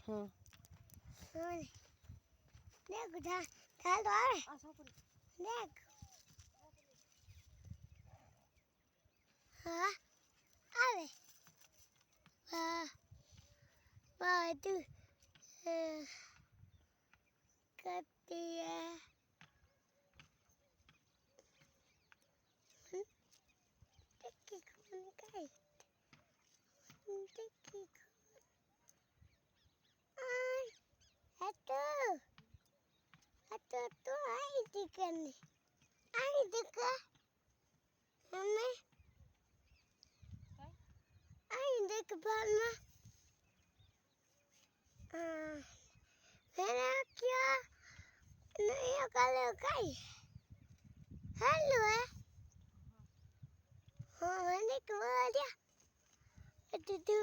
हाँ हाँ देख उठा ढाल तो आ देख हाँ आवे वाह वाह तू करती है टिक्की कौन गई टिक्की तो आई दिखने आई दिखा हमें आई देख बाल में मैंने क्या नहीं कल कहीं हेलो है हाँ मैंने क्या दिया तू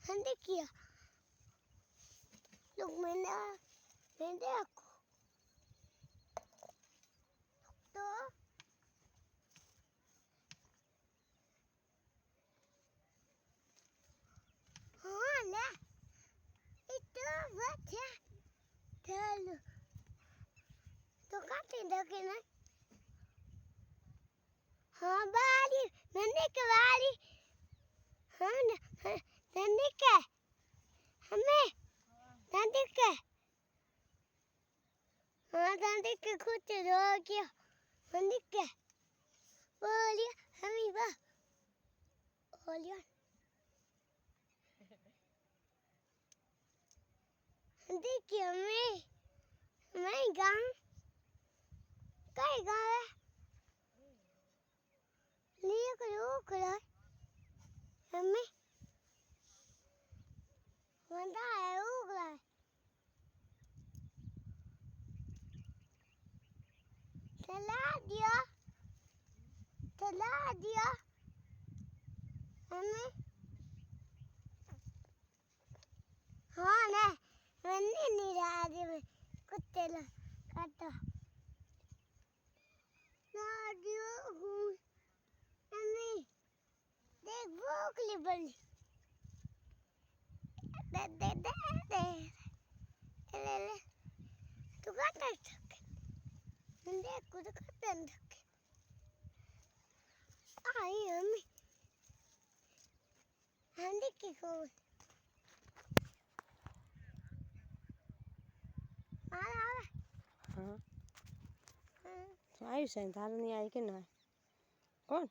हमने किया लोग मैंने आपको तो हाँ ले itu baca dulu तो काटे दके ना हाँ बारी नन्हे के बारी हाँ नन्हे के हमें नन्हे के हाँ नन्हे के कुछ रो गया नन्हे के बोलिए हमें बा बोलिए नन्हे के मैं गाँव कई गाँव है लिए करो हमें वंदा है उगला चला दिया हमें हाँ ना मैंने नहीं रहा में कुत्ते ला काटा ना दियो हूँ हमें देख भूखली बनी दे ले तू काटा थक देख कुछ काटा थक आई हमें हम देख को हाँ आई से तार नहीं आई के ना कौन